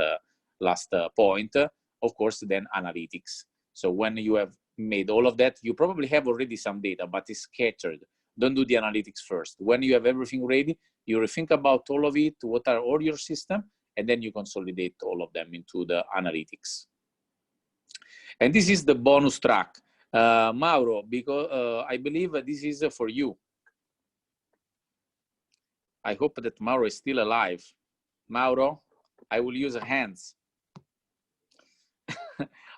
point. Of course, then analytics. So when you have made all of that, you probably have already some data, but it's scattered. Don't do the analytics first. When you have everything ready, you rethink about all of it, what are all your system, and then you consolidate all of them into the analytics. And this is the bonus track. Mauro, because I believe this is for you. I hope that Mauro is still alive. Mauro, I will use hands.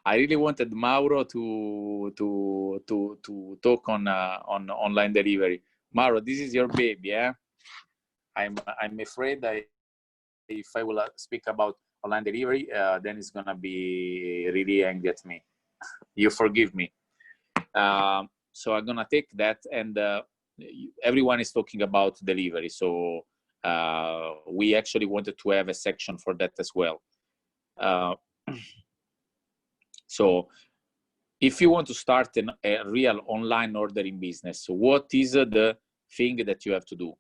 I really wanted Mauro to talk on online delivery. Mauro, this is your baby, yeah? I'm afraid if I will speak about online delivery, then it's gonna be really angry at me. You forgive me. So I'm gonna take that, and everyone is talking about delivery. So we actually wanted to have a section for that as well. So if you want to start a real online ordering business, what is the thing that you have to do?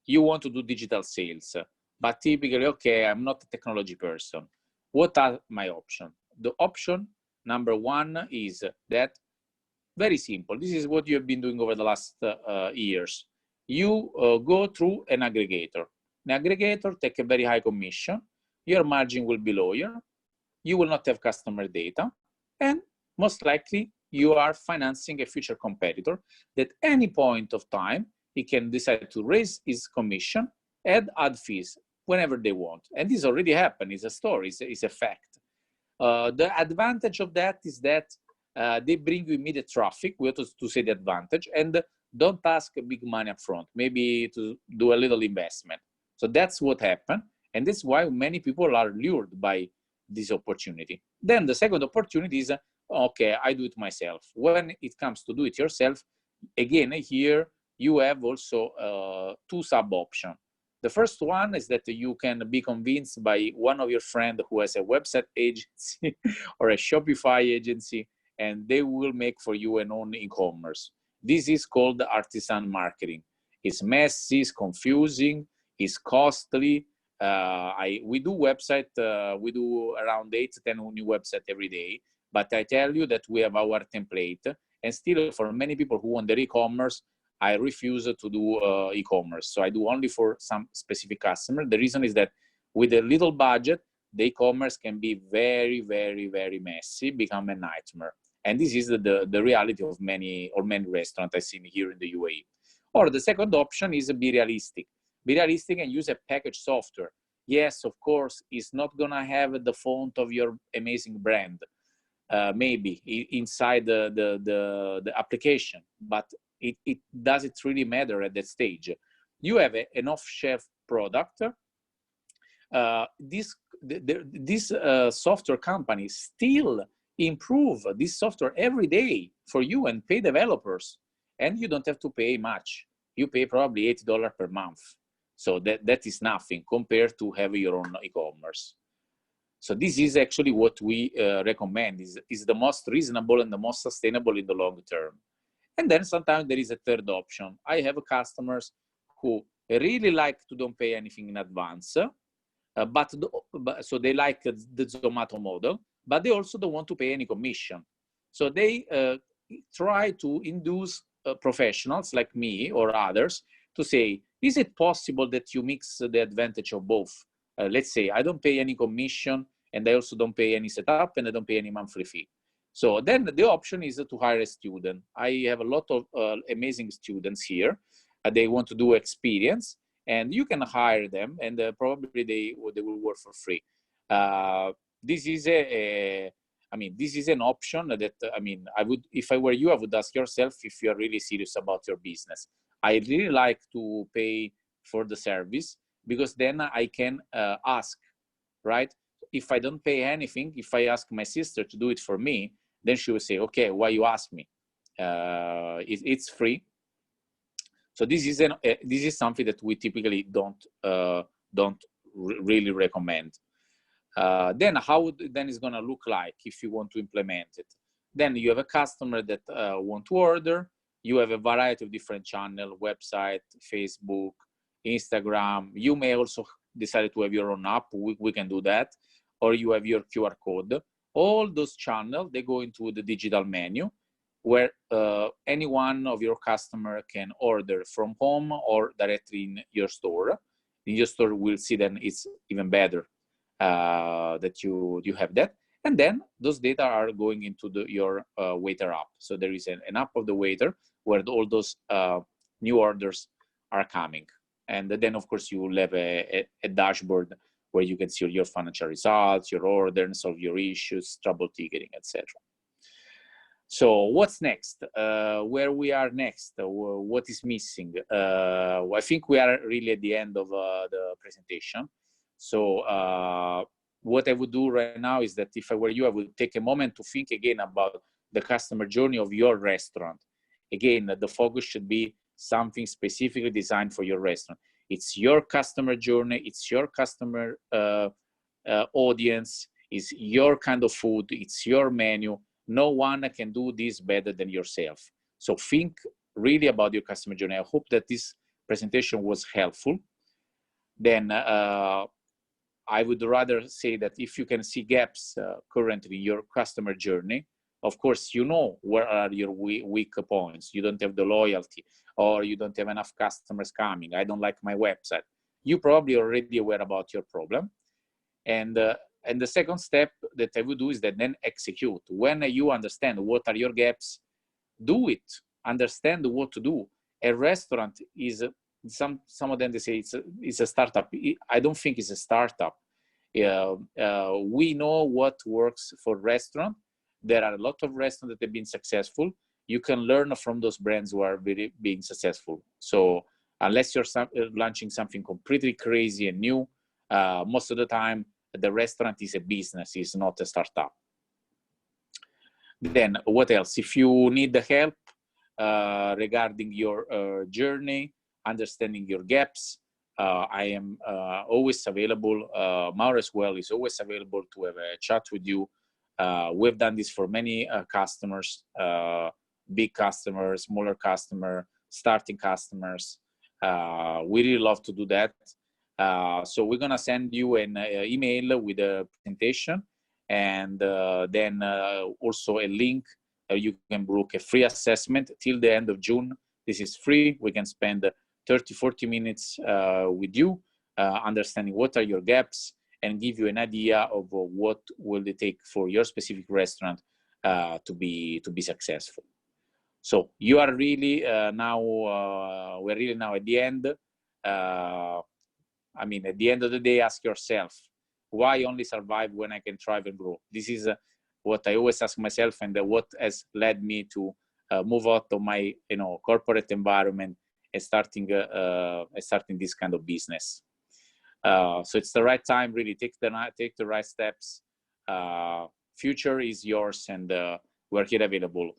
You want to do digital sales, but typically, okay, I'm not a technology person. What are my options? The option number one is that, very simple. This is what you have been doing over the last years. You go through an aggregator. An aggregator take a very high commission. Your margin will be lower. You will not have customer data. And most likely, you are financing a future competitor that any point of time, he can decide to raise his commission, add fees whenever they want. And this already happened. It's a story. It's a fact. The advantage of that is that they bring you immediate traffic. We have to say the advantage, and don't ask big money up front, maybe to do a little investment. So that's what happened, and that's why many people are lured by this opportunity. Then the second opportunity is, okay, I do it myself. When it comes to do it yourself, again, here you have also 2 sub-options. The first one is that you can be convinced by one of your friends who has a website agency or a Shopify agency, and they will make for you an own e-commerce. This is called artisan marketing. It's messy, it's confusing, it's costly. We do website, we do around 8 to 10 new websites every day, but I tell you that we have our template, and still for many people who want their e-commerce, I refuse to do e-commerce. So I do only for some specific customer. The reason is that with a little budget, the e-commerce can be very, very, very messy, become a nightmare. And this is the reality of many restaurants I've seen here in the UAE. Or the second option is be realistic. Be realistic and use a package software. Yes, of course, it's not gonna have the font of your amazing brand, maybe inside the application, but it doesn't really matter at that stage. You have an off-shelf product. This software company still improve this software every day for you and pay developers, and you don't have to pay much. You pay probably $80 per month. So that is nothing compared to having your own e-commerce. So this is actually what we recommend, is the most reasonable and the most sustainable in the long term. And then sometimes there is a third option. I have customers who really like to don't pay anything in advance, so they like the Zomato model, but they also don't want to pay any commission. So they try to induce professionals like me or others to say, is it possible that you mix the advantage of both? Let's say I don't pay any commission, and I also don't pay any setup, and I don't pay any monthly fee. So then the option is to hire a student. I have a lot of amazing students here. They want to do experience, and you can hire them, and probably they will work for free. This is this is an option that, I would, if I were you, I would ask yourself if you are really serious about your business. I really like to pay for the service, because then I can ask, right? If I don't pay anything, if I ask my sister to do it for me, then she will say, okay, why you ask me? It's free. So this is something that we typically don't really recommend. Then how then is going to look like if you want to implement it? Then you have a customer that want to order. You have a variety of different channels: website, Facebook, Instagram. You may also decide to have your own app. We can do that. Or you have your QR code. All those channels, they go into the digital menu, where any one of your customer can order from home or directly in your store. In your store, will see then it's even better that you have that. And then those data are going into your waiter app. So there is an app of the waiter where all those new orders are coming. And then, of course, you will have a dashboard where you can see your financial results, your orders, solve your issues, trouble ticketing, etc. So what's next? Where we are next? What is missing? I think we are really at the end of the presentation. So what I would do right now is that if I were you, I would take a moment to think again about the customer journey of your restaurant. Again, the focus should be something specifically designed for your restaurant. It's your customer journey. It's your customer audience. It's your kind of food. It's your menu. No one can do this better than yourself. So think really about your customer journey. I hope that this presentation was helpful. Then I would rather say that if you can see gaps currently in your customer journey, of course, you know where are your weak points. You don't have the loyalty, or you don't have enough customers coming. I don't like my website. You probably already aware about your problem. And the second step that I would do is that then execute. When you understand what are your gaps, do it. Understand what to do. A restaurant is some of them, they say it's a startup. I don't think it's a startup. We know what works for restaurant. There are a lot of restaurants that have been successful. You can learn from those brands who are really being successful. So unless you're launching something completely crazy and new, most of the time the restaurant is a business, it's not a startup. Then what else? If you need the help regarding your journey, understanding your gaps, I am always available. Mauro as well is always available to have a chat with you. We've done this for many customers, big customers, smaller customers, starting customers. We really love to do that. So we're gonna send you an email with a presentation, and then also a link. You can book a free assessment till the end of June. This is free. We can spend 30-40 minutes with you, understanding what are your gaps, and give you an idea of what will it take for your specific restaurant to be successful. So you are really now, we're really now at the end. I mean, at the end of the day, ask yourself, why only survive when I can thrive and grow? This is what I always ask myself, and what has led me to move out of my corporate environment and starting this kind of business. So it's the right time. Really take the right steps. Future is yours, and we're here available.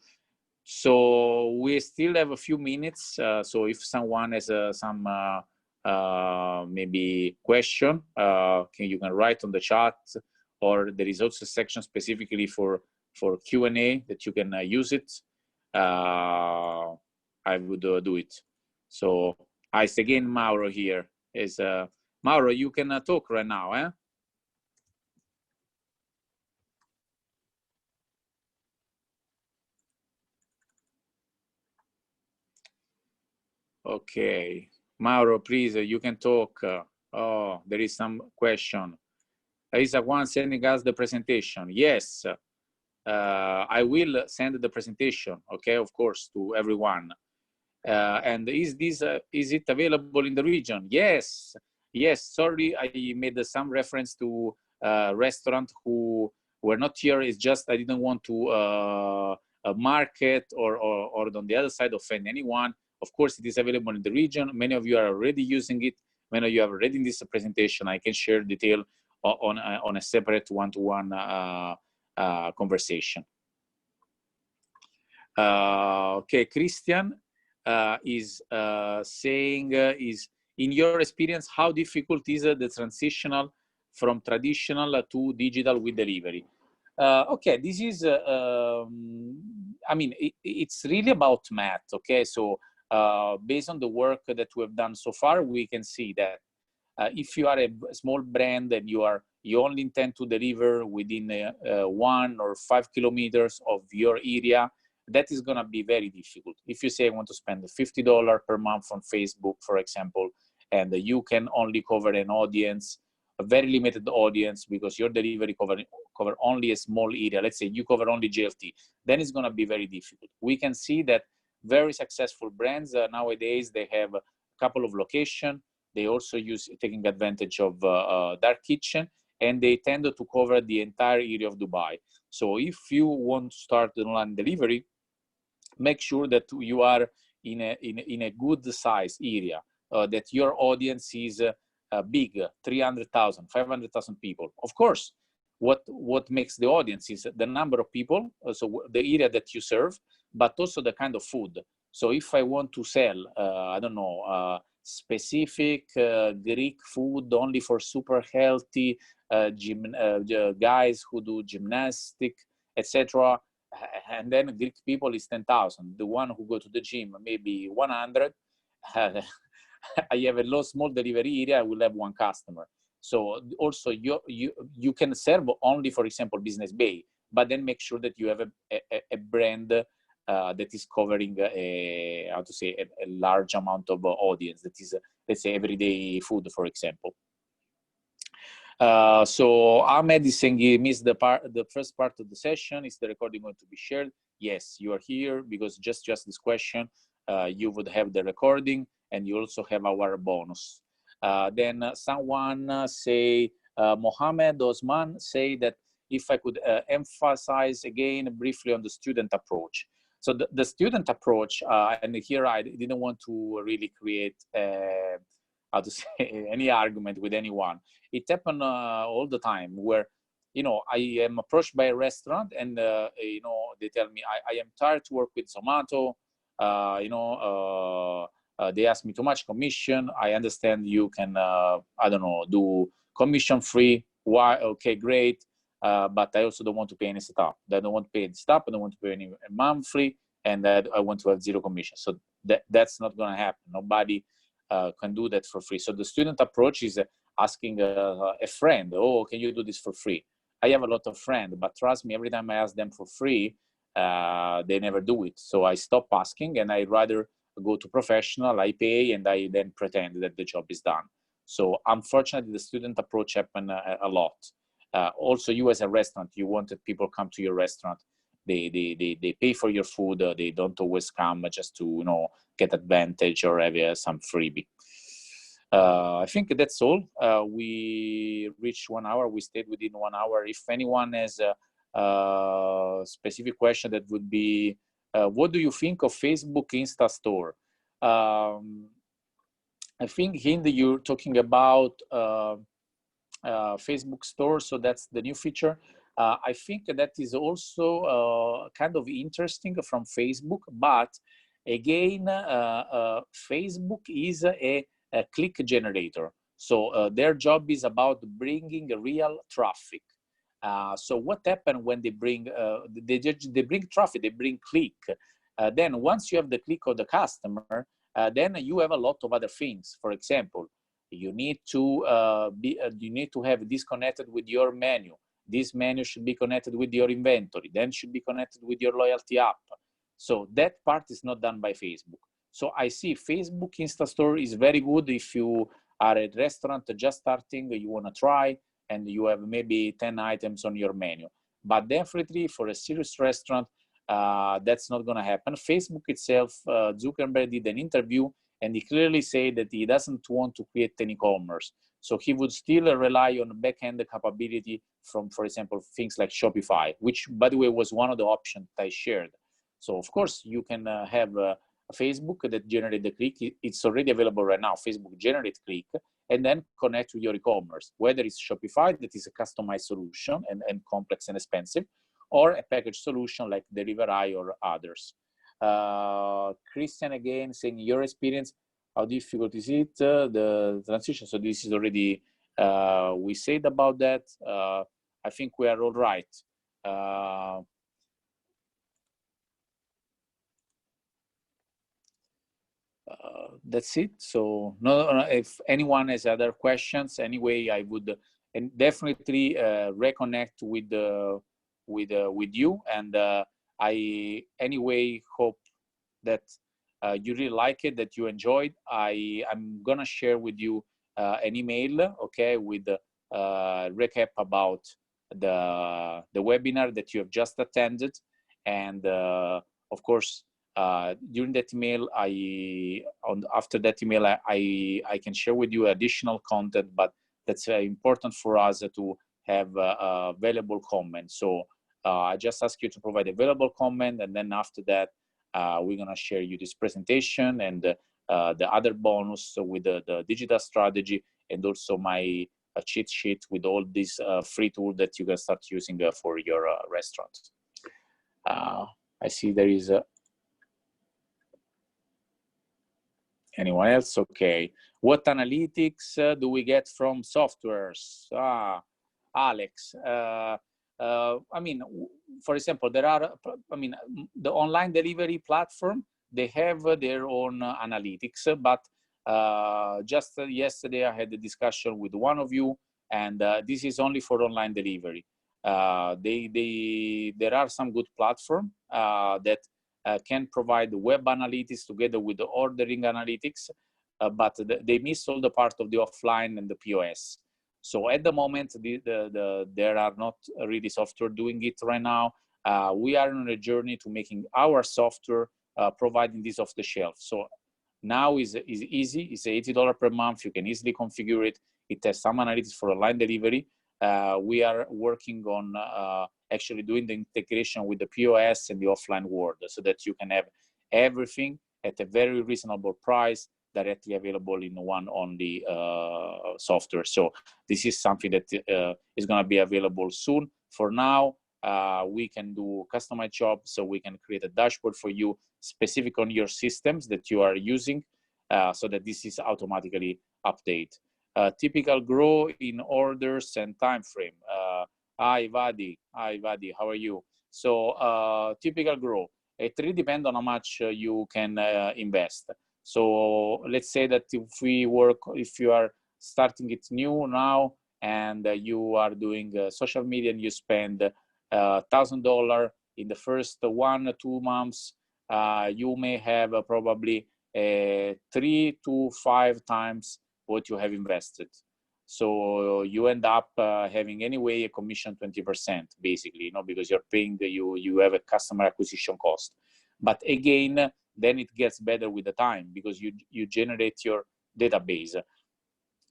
So we still have a few minutes. So if someone has some maybe question, you can write on the chat, or there is also a section specifically for Q&A that you can use it. I would do it. So again, Mauro here is Mauro. You can talk right now, eh? Okay, Mauro, please, you can talk. Oh, there is some question. There is one sending us the presentation. Yes, I will send the presentation, okay, of course, to everyone. And is it available in the region? Yes, sorry, I made some reference to restaurant who were not here. It's just I didn't want to market or on the other side offend anyone. Of course, it is available in the region. Many of you are already using it. Many of you have already in this presentation. I can share detail on a separate one-to-one conversation. Okay, Christian is saying, is in your experience, how difficult is the transitional from traditional to digital with delivery? Okay, this is, I mean, it's really about math, okay? So based on the work that we have done so far, we can see that if you are a small brand and you only intend to deliver within 1 or 5 kilometers of your area, that is going to be very difficult. If you say I want to spend $50 per month on Facebook, for example, and you can only cover an audience, a very limited audience, because your delivery cover only a small area. Let's say you cover only JLT, then it's going to be very difficult. We can see that very successful brands nowadays, they have a couple of locations. They also taking advantage of dark kitchen, and they tend to cover the entire area of Dubai. So if you want to start the online delivery, make sure that you are in a good size area, that your audience is big, 300,000, 500,000 people. Of course, what makes the audience is the number of people, so the area that you serve, but also the kind of food. So if I want to sell, I don't know, specific Greek food only for super healthy guys who do gymnastic, etc., and then Greek people is 10,000. The one who go to the gym, maybe 100. I have a small delivery area, I will have 1 customer. So also you can serve only, for example, Business Bay, but then make sure that you have a brand that is covering a large amount of audience. That is, let's say, everyday food, for example. So Ahmed is saying he missed the first part of the session. Is the recording going to be shared? Yes, you are here because just this question, you would have the recording, and you also have our bonus. Then someone say, Mohammed Osman say that if I could emphasize again briefly on the student approach. So the student approach, and here I didn't want to really create how to say any argument with anyone. It happens all the time where, I am approached by a restaurant and, they tell me, I am tired to work with Zomato, they ask me too much commission. I understand you can, I don't know, do commission free. Why? Okay, great. But I also don't want to pay any setup. I don't want to pay the setup. I don't want to pay any monthly, and I want to have 0 commission. So that's not going to happen. Nobody can do that for free. So the student approach is asking a friend, oh, can you do this for free? I have a lot of friends, but trust me, every time I ask them for free, they never do it. So I stop asking, and I rather go to professional, I pay, and I then pretend that the job is done. So unfortunately, the student approach happens a lot. Also, you as a restaurant, you wanted people come to your restaurant. They pay for your food. They don't always come just to get advantage or have some freebie. I think that's all. We reached 1 hour. We stayed within 1 hour. If anyone has specific question that would be, what do you think of Facebook Insta Store? I think, Hind, you're talking about Facebook Store, so that's the new feature. I think that is also kind of interesting from Facebook, but again, Facebook is a click generator. So their job is about bringing real traffic. So what happens when they bring traffic, they bring click. Then once you have the click of the customer, then you have a lot of other things. For example, you need to have this connected with your menu. This menu should be connected with your inventory, then should be connected with your loyalty app. So that part is not done by Facebook. So I see Facebook Insta Store is very good if you are a restaurant just starting, you want to try, and you have maybe 10 items on your menu. But definitely for a serious restaurant, that's not going to happen. Facebook itself, Zuckerberg did an interview, and he clearly said that he doesn't want to create any commerce. So he would still rely on back-end capability from, for example, things like Shopify, which, by the way, was one of the options I shared. So, of course, you can have Facebook that generate the click. It's already available right now. Facebook generate click and then connect with your e-commerce, whether it's Shopify, that is a customized solution and complex and expensive, or a package solution like Delivery or others. Christian again saying, your experience, how difficult is it, the transition? So this is already, we said about that. I think we are all right. That's it. So no, if anyone has other questions, anyway, I would and definitely reconnect with you, and I anyway hope that you really like it, that you enjoyed. I'm gonna share with you an email, okay, with recap about the webinar that you have just attended, and of course. During that email, after that email, I can share with you additional content, but that's important for us to have valuable comments. So I just ask you to provide a valuable comment, and then after that, we're gonna share you this presentation and the other bonus with the digital strategy, and also my cheat sheet with all these free tools that you can start using for your restaurant. I see there is a anyone else? Okay. What analytics do we get from softwares? Alex. I mean, for example, there are, I mean, the online delivery platform, they have their own analytics, but just yesterday I had a discussion with one of you, and this is only for online delivery. There are some good platforms that can provide web analytics together with the ordering analytics, but they miss all the part of the offline and the POS. So at the moment, there are not really software doing it right now. We are on a journey to making our software providing this off the shelf. So now is easy. It's $80 per month. You can easily configure it. It has some analytics for online delivery. We are working on actually doing the integration with the POS and the offline world, so that you can have everything at a very reasonable price directly available in one only software. So this is something that is going to be available soon. For now, we can do customized jobs, so we can create a dashboard for you specific on your systems that you are using, so that this is automatically updated. Typical grow in orders and time frame. Hi Vadi, how are you? So typical grow, it really depends on how much you can invest. So let's say that if you are starting it new now, and you are doing social media, and you spend $1,000 in the first 1 or 2 months, you may have probably 3 to 5 times what you have invested. So you end up having anyway a commission 20%, basically, because you're paying you have a customer acquisition cost. But again, then it gets better with the time, because you generate your database.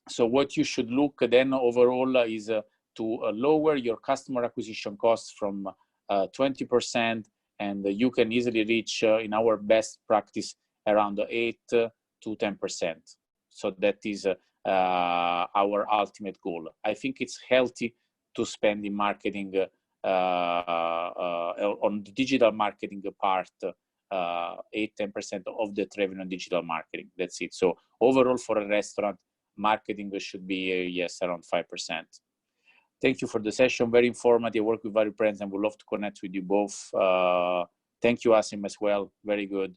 So what you should look then overall is to lower your customer acquisition costs from 20%, and you can easily reach, in our best practice, around 8 to 10%. So that is our ultimate goal. I think it's healthy to spend in marketing on the digital marketing part, 8-10% of the revenue on digital marketing. That's it. So overall, for a restaurant, marketing should be yes, around 5%. Thank you for the session. Very informative. I work with various brands and would love to connect with you both. Thank you, Asim, as well. Very good.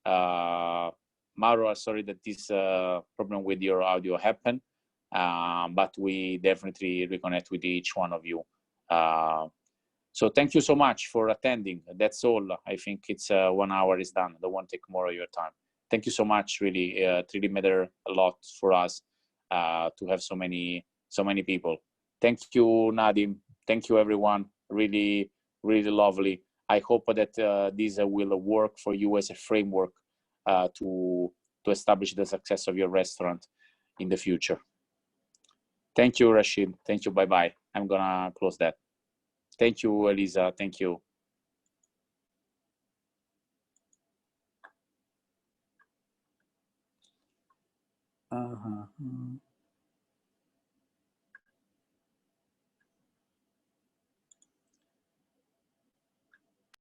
Mauro, sorry that this problem with your audio happened, but we definitely reconnect with each one of you. So thank you so much for attending. That's all. I think it's 1 hour is done. I don't want to take more of your time. Thank you so much. Really, it really matter a lot for us to have so many people. Thank you, Nadim. Thank you, everyone. Really, really lovely. I hope that this will work for you as a framework to establish the success of your restaurant in the future. Thank you, Rashid. Thank you. Bye-bye. I'm gonna close that. Thank you, Elisa. Thank you.